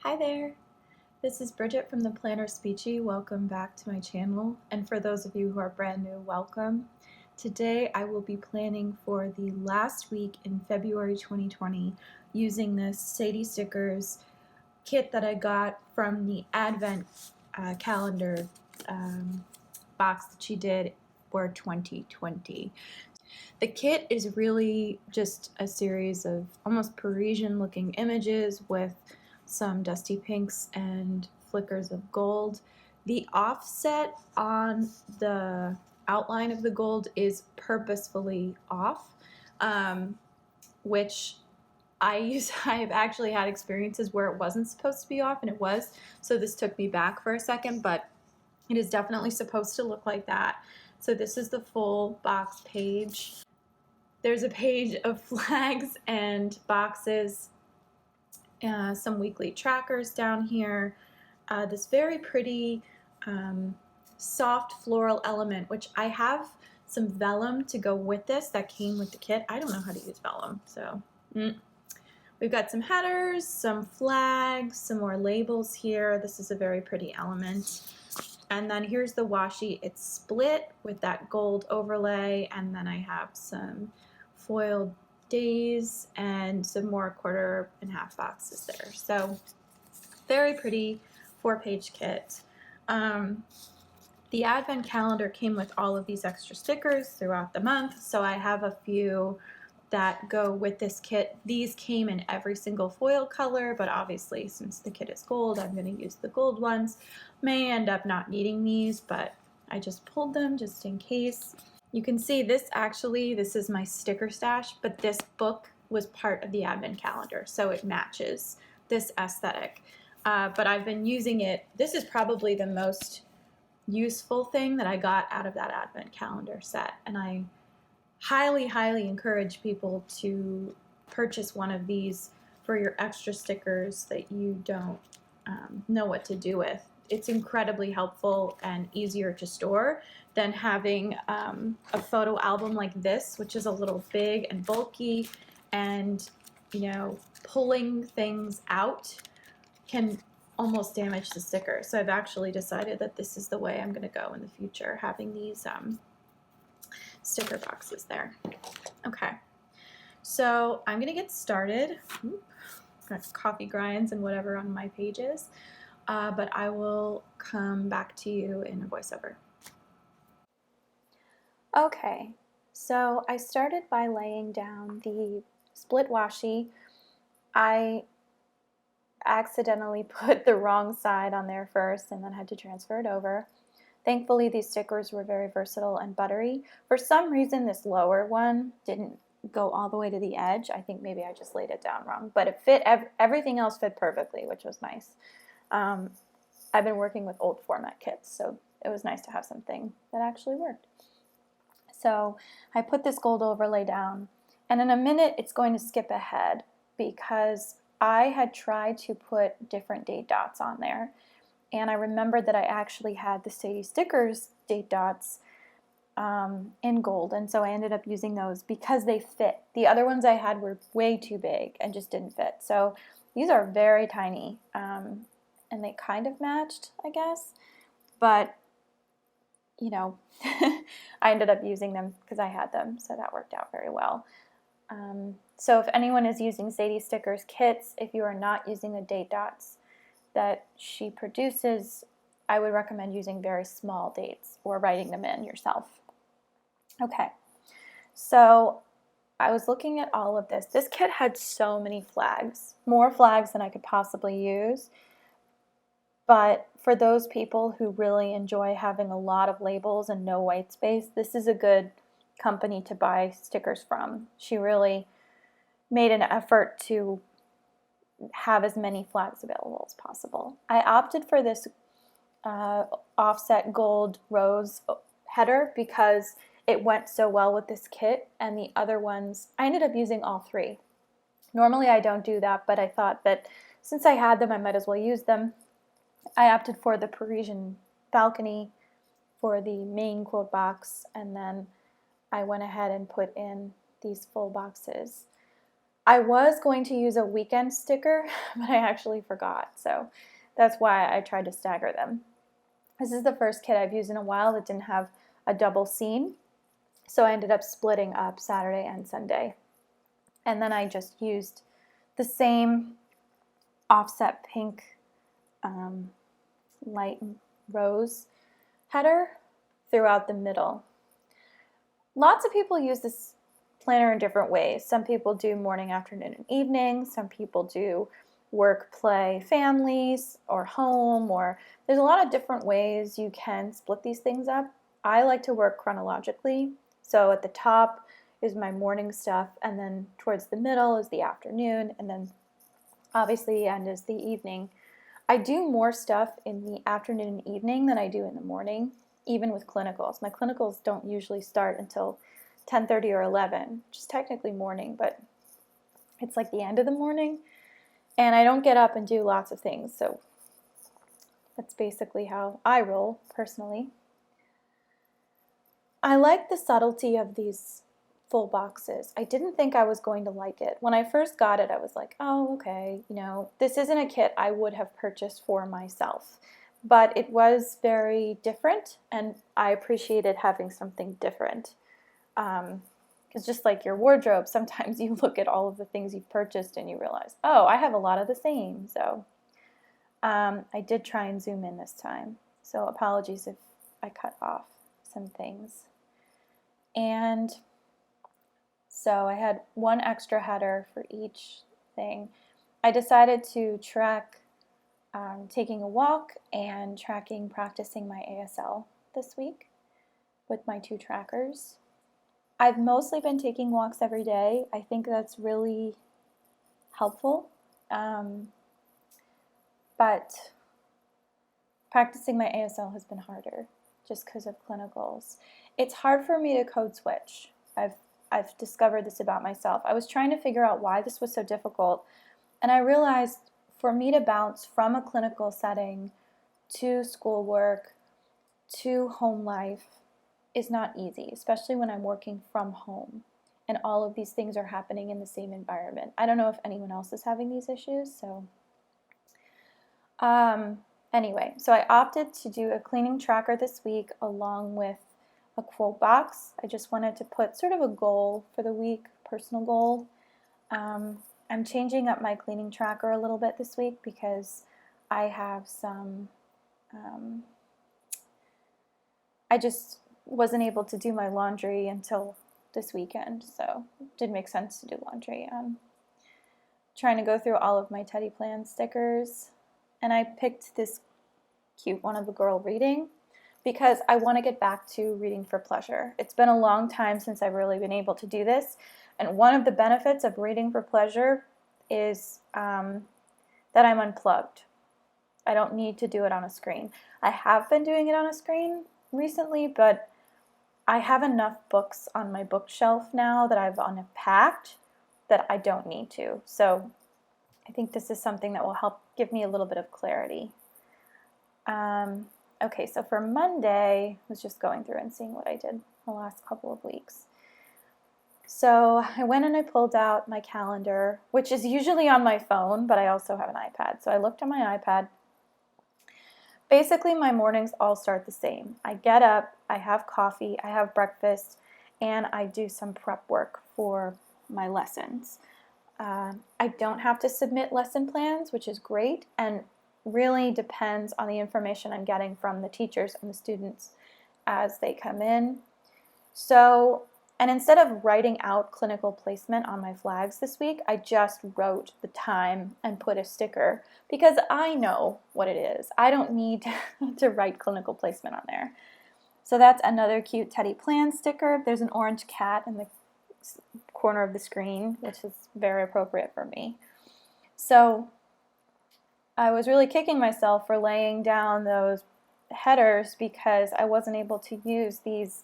Hi there, this is Bridget from the PlannerSpeechie. Welcome back to my channel, and for those of you who are brand new, welcome. Today I will be planning for the last week in February 2020 using this Sadie Stickers kit that I got from the Advent calendar box that she did for 2020. The kit is really just a series of almost Parisian looking images with some dusty pinks and flickers of gold. The offset on the outline of the gold is purposefully off, which I've actually had experiences where it wasn't supposed to be off and it was, so this took me back for a second, but it is definitely supposed to look like that. So this is the full box page. There's a page of flags and boxes, some weekly trackers down here, this very pretty soft floral element, which I have some vellum to go with this that came with the kit. I don't know how to use vellum, so we've got some headers, some flags, some more labels here. This is a very pretty element. And then here's the washi. It's split with that gold overlay, and then I have some foiled days and some more 1.5 boxes there. So very pretty 4-page kit. The Advent calendar came with all of these extra stickers throughout the month, so I have a few that go with this kit. These came in every single foil color, but obviously since the kit is gold, I'm going to use the gold ones. May end up not needing these, but I just pulled them just in case. You can see this is my sticker stash, but this book was part of the Advent calendar, so it matches this aesthetic. But I've been using it. This is probably the most useful thing that I got out of that Advent calendar set, and I highly, highly encourage people to purchase one of these for your extra stickers that you don't know what to do with. It's incredibly helpful and easier to store than having a photo album like this, which is a little big and bulky, and pulling things out can almost damage the sticker. So I've actually decided that this is the way I'm going to go in the future, having these sticker boxes there. Okay, so I'm going to get started. Got coffee grinds and whatever on my pages. But I will come back to you in a voiceover. Okay, so I started by laying down the split washi. I accidentally put the wrong side on there first and then had to transfer it over. Thankfully, these stickers were very versatile and buttery. For some reason, this lower one didn't go all the way to the edge. I think maybe I just laid it down wrong, but it fit, everything else fit perfectly, which was nice. I've been working with old format kits, so it was nice to have something that actually worked. So I put this gold overlay down, and in a minute it's going to skip ahead because I had tried to put different date dots on there, and I remembered that I actually had the Sadie Stickers date dots in gold, and so I ended up using those because they fit. The other ones I had were way too big and just didn't fit. So these are very tiny. And they kind of matched, I guess, but I ended up using them because I had them, so that worked out very well. So if anyone is using Sadie Stickers kits, if you are not using the date dots that she produces, I would recommend using very small dates or writing them in yourself. Okay, so I was looking at all of this. This kit had so many flags, more flags than I could possibly use. But for those people who really enjoy having a lot of labels and no white space, this is a good company to buy stickers from. She really made an effort to have as many flags available as possible. I opted for this offset gold rose header because it went so well with this kit, and the other ones, I ended up using all 3. Normally I don't do that, but I thought that since I had them, I might as well use them. I opted for the Parisian balcony for the main quote box, and then I went ahead and put in these full boxes. I was going to use a weekend sticker, but I actually forgot. So that's why I tried to stagger them. This is the first kit I've used in a while that didn't have a double seam. So I ended up splitting up Saturday and Sunday. And then I just used the same offset pink light rose header throughout the middle. Lots of people use this planner in different ways. Some people do morning, afternoon, and evening. Some people do work, play, families, or home, or there's a lot of different ways you can split these things up. I like to work chronologically. So at the top is my morning stuff, and then towards the middle is the afternoon, and then obviously the end is the evening. I do more stuff in the afternoon and evening than I do in the morning, even with clinicals. My clinicals don't usually start until 10:30 or 11, which is technically morning, but it's like the end of the morning. And I don't get up and do lots of things, so that's basically how I roll personally. I like the subtlety of these full boxes. I didn't think I was going to like it. When I first got it, I was like, oh, okay, this isn't a kit I would have purchased for myself. But it was very different, and I appreciated having something different. Because just like your wardrobe, sometimes you look at all of the things you've purchased and you realize, oh, I have a lot of the same. So I did try and zoom in this time. So apologies if I cut off some things. And so I had one extra header for each thing. I decided to track taking a walk and practicing my ASL this week with my 2 trackers. I've mostly been taking walks every day. I think that's really helpful. But practicing my ASL has been harder just because of clinicals. It's hard for me to code switch. I've discovered this about myself. I was trying to figure out why this was so difficult, and I realized for me to bounce from a clinical setting to schoolwork to home life is not easy, especially when I'm working from home and all of these things are happening in the same environment. I don't know if anyone else is having these issues, so anyway, so I opted to do a cleaning tracker this week along with a quote box. I just wanted to put sort of a goal for the week, personal goal. I'm changing up my cleaning tracker a little bit this week because I have some, I just wasn't able to do my laundry until this weekend, so it did make sense to do laundry. Trying to go through all of my Teddy Plan stickers, and I picked this cute one of a girl reading because I want to get back to reading for pleasure. It's been a long time since I've really been able to do this, and one of the benefits of reading for pleasure is that I'm unplugged. I don't need to do it on a screen. I have been doing it on a screen recently, but I have enough books on my bookshelf now that I've unpacked that I don't need to. So I think this is something that will help give me a little bit of clarity. Okay, so for Monday, I was just going through and seeing what I did the last couple of weeks. So I went and I pulled out my calendar, which is usually on my phone, but I also have an iPad. So I looked on my iPad. Basically, my mornings all start the same. I get up, I have coffee, I have breakfast, and I do some prep work for my lessons. I don't have to submit lesson plans, which is great, and really depends on the information I'm getting from the teachers and the students as they come in. So, and instead of writing out clinical placement on my flags this week, I just wrote the time and put a sticker because I know what it is. I don't need to write clinical placement on there. So that's another cute Teddy Plan sticker. There's an orange cat in the corner of the screen, which is very appropriate for me. So I was really kicking myself for laying down those headers because I wasn't able to use these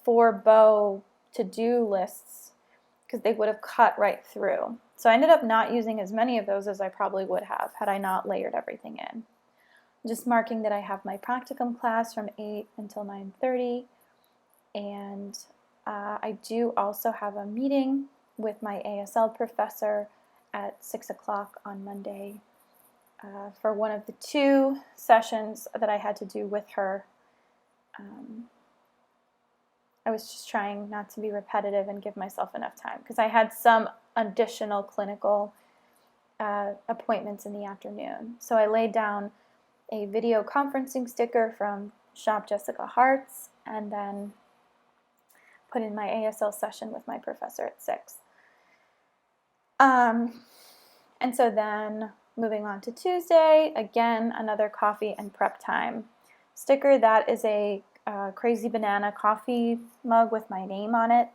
4-bow to-do lists because they would have cut right through. So I ended up not using as many of those as I probably would have had I not layered everything in. Just marking that I have my practicum class from 8 until 9:30, and I do also have a meeting with my ASL professor at 6 o'clock on Monday for one of the 2 sessions that I had to do with her. I was just trying not to be repetitive and give myself enough time because I had some additional clinical appointments in the afternoon. So I laid down a video conferencing sticker from Shop Jessica Hart's and then put in my ASL session with my professor at 6. And so then moving on to Tuesday, again, another coffee and prep time sticker. That is a Crazy Banana coffee mug with my name on it.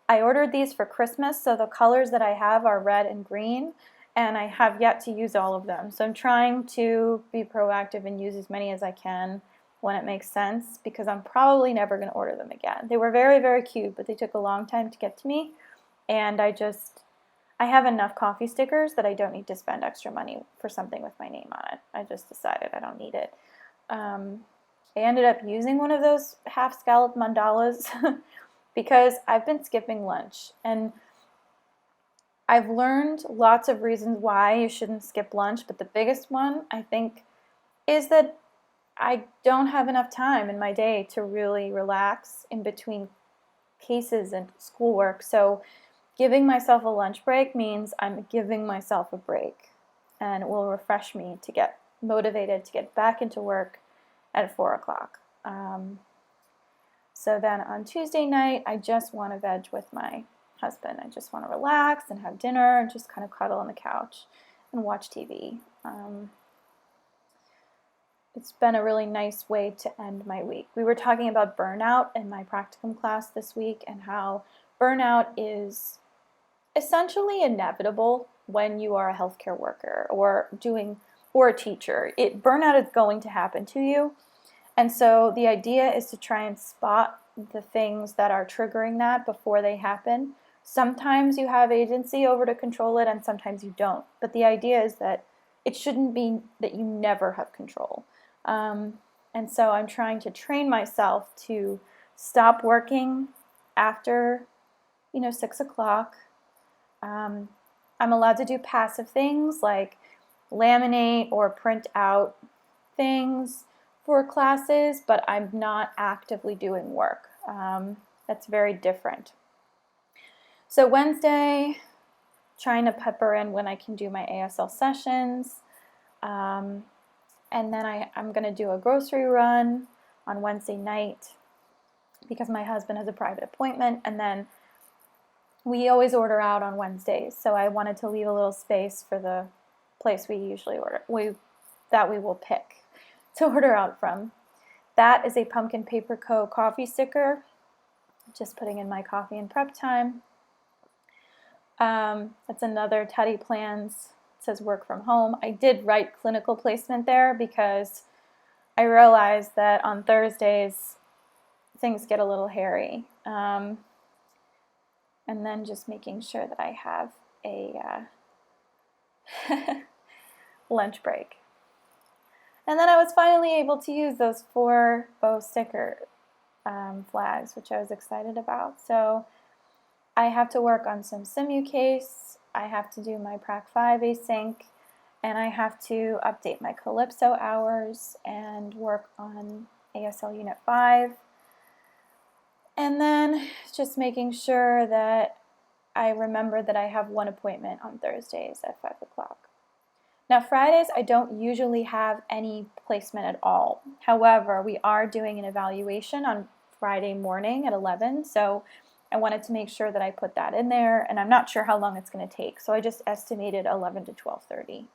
I ordered these for Christmas, so the colors that I have are red and green, and I have yet to use all of them. So I'm trying to be proactive and use as many as I can when it makes sense, because I'm probably never going to order them again. They were very, very cute, but they took a long time to get to me, and I have enough coffee stickers that I don't need to spend extra money for something with my name on it. I just decided I don't need it. I ended up using one of those half scalloped mandalas because I've been skipping lunch, and I've learned lots of reasons why you shouldn't skip lunch, but the biggest one, I think, is that I don't have enough time in my day to really relax in between cases and schoolwork. So giving myself a lunch break means I'm giving myself a break, and it will refresh me to get motivated to get back into work at 4 o'clock. So then on Tuesday night, I just want to veg with my husband. I just want to relax and have dinner and just kind of cuddle on the couch and watch TV. It's been a really nice way to end my week. We were talking about burnout in my practicum class this week and how burnout is essentially inevitable when you are a healthcare worker or a teacher. Burnout is going to happen to you. And so the idea is to try and spot the things that are triggering that before they happen. Sometimes you have agency over to control it and sometimes you don't. But the idea is that it shouldn't be that you never have control. And so I'm trying to train myself to stop working after, 6 o'clock. I'm allowed to do passive things like laminate or print out things for classes, but I'm not actively doing work. That's very different. So Wednesday, trying to pepper in when I can do my ASL sessions. And then I'm going to do a grocery run on Wednesday night because my husband has a private appointment. And then we always order out on Wednesdays. So I wanted to leave a little space for the place we usually that we will pick to order out from. That is a Pumpkin Paper Co. coffee sticker. Just putting in my coffee and prep time. That's another Teddy Plans. It says work from home. I did write clinical placement there because I realized that on Thursdays things get a little hairy. And then just making sure that I have a lunch break. And then I was finally able to use those 4 bow sticker flags, which I was excited about. So I have to work on some Simucase, I have to do my Prac 5 async, and I have to update my Calypso hours and work on ASL Unit 5. And then just making sure that I remember that I have one appointment on Thursdays at 5 o'clock. Now Fridays, I don't usually have any placement at all. However, we are doing an evaluation on Friday morning at 11, so I wanted to make sure that I put that in there, and I'm not sure how long it's going to take, so I just estimated 11 to 12:30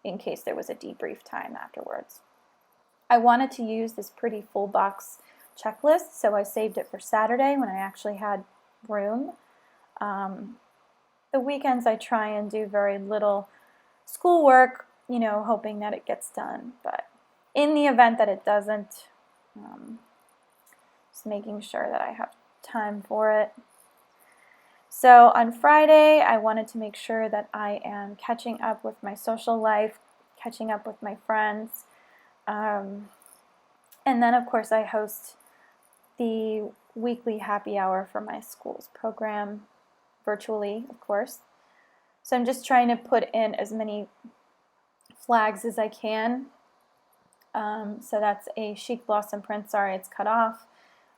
in case there was a debrief time afterwards. I wanted to use this pretty full box checklist, so I saved it for Saturday when I actually had room. The weekends I try and do very little schoolwork, hoping that it gets done, but in the event that it doesn't, just making sure that I have time for it. So on Friday, I wanted to make sure that I am catching up with my social life, catching up with my friends, and then of course I host the weekly happy hour for my school's program. virtually, of course. So I'm just trying to put in as many flags as I can. So that's a chic blossom print. Sorry, it's cut off.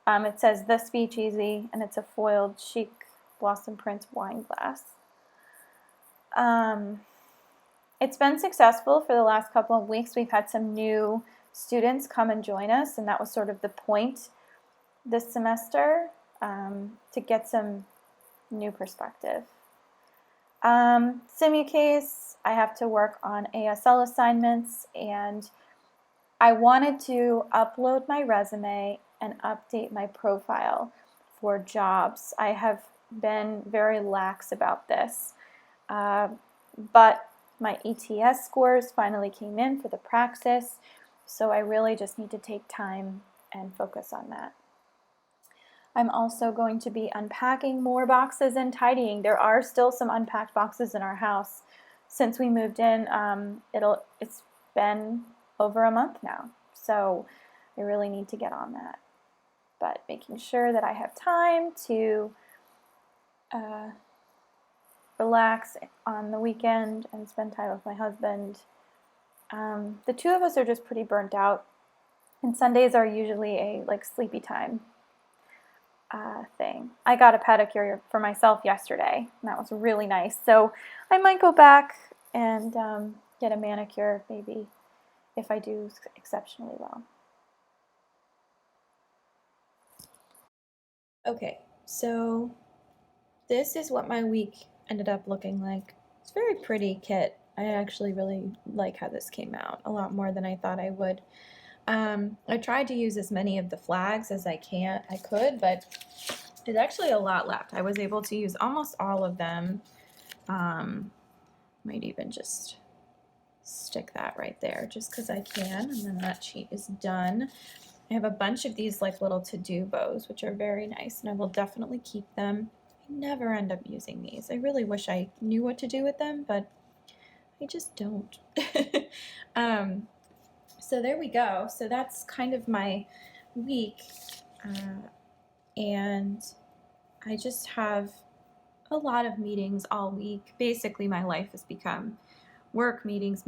It says the Speakeasy, and it's a foiled chic blossom print wine glass. It's been successful for the last couple of weeks. We've had some new students come and join us, and that was sort of the point this semester, to get some new perspective. Simulcase, I have to work on ASL assignments, and I wanted to upload my resume and update my profile for jobs. I have been very lax about this, but my ETS scores finally came in for the praxis, so I really just need to take time and focus on that. I'm also going to be unpacking more boxes and tidying. There are still some unpacked boxes in our house. Since we moved in, it's been over a month now, so I really need to get on that. But making sure that I have time to relax on the weekend and spend time with my husband. The two of us are just pretty burnt out, and Sundays are usually a sleepy time thing. I got a pedicure for myself yesterday, and that was really nice. So I might go back and get a manicure, maybe, if I do exceptionally well. Okay, so this is what my week ended up looking like. It's a very pretty kit. I actually really like how this came out, a lot more than I thought I would. I tried to use as many of the flags as I could, but there's actually a lot left. I was able to use almost all of them. Might even just stick that right there just because I can, and then that sheet is done. I have a bunch of these little to-do bows, which are very nice, and I will definitely keep them. I never end up using these. I really wish I knew what to do with them, but I just don't. So there we go. So that's kind of my week, and I just have a lot of meetings all week. Basically, my life has become work, meetings,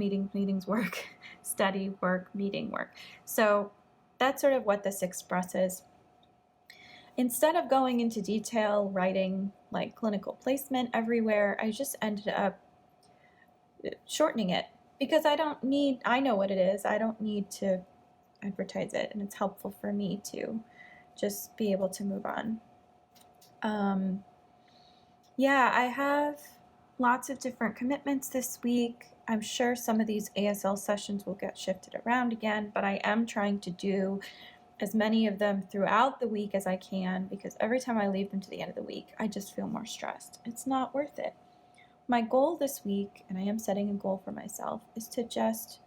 work, study, work, meeting, work. So that's sort of what this expresses. Instead of going into detail, writing clinical placement everywhere, I just ended up shortening it because I know what it is. I don't need to advertise it, and it's helpful for me to just be able to move on. Yeah, I have lots of different commitments this week. I'm sure some of these ASL sessions will get shifted around again, but I am trying to do as many of them throughout the week as I can, because every time I leave them to the end of the week, I just feel more stressed. It's not worth it. My goal this week, and I am setting a goal for myself, is to just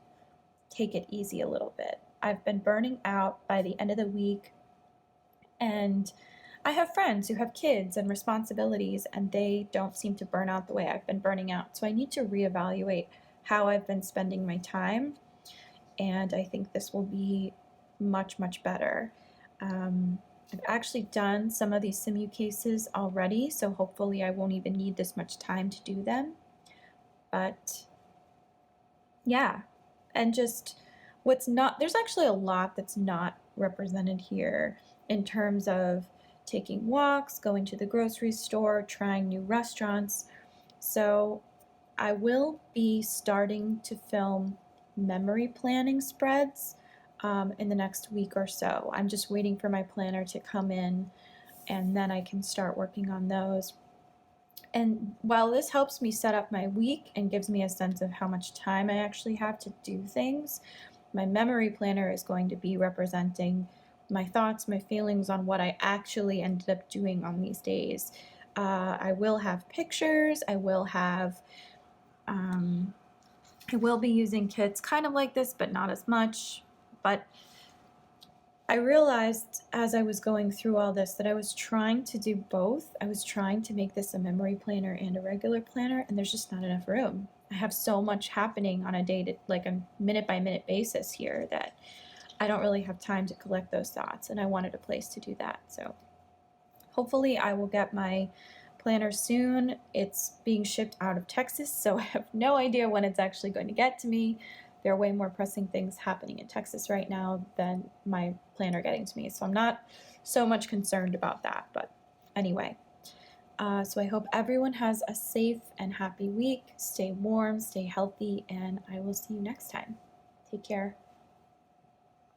take it easy a little bit. I've been burning out by the end of the week, and I have friends who have kids and responsibilities, and they don't seem to burn out the way I've been burning out. So I need to reevaluate how I've been spending my time, and I think this will be much, much better. I've actually done some of these simu cases already, so hopefully I won't even need this much time to do them. But yeah, and just there's actually a lot that's not represented here in terms of taking walks, going to the grocery store, trying new restaurants. So I will be starting to film memory planning spreads in the next week or so. I'm just waiting for my planner to come in, and then I can start working on those. And while this helps me set up my week and gives me a sense of how much time I actually have to do things, my memory planner is going to be representing my thoughts, my feelings on what I actually ended up doing on these days. I will have pictures. I will be using kits kind of like this, but not as much. But I realized as I was going through all this that I was trying to do both. I was trying to make this a memory planner and a regular planner, and there's just not enough room. I have so much happening on a minute by minute basis here that I don't really have time to collect those thoughts, and I wanted a place to do that. So hopefully I will get my planner soon. It's being shipped out of Texas, so I have no idea when it's actually going to get to me. There are way more pressing things happening in Texas right now than my planner getting to me, so I'm not so much concerned about that. But anyway, so I hope everyone has a safe and happy week. Stay warm, stay healthy, and I will see you next time. Take care.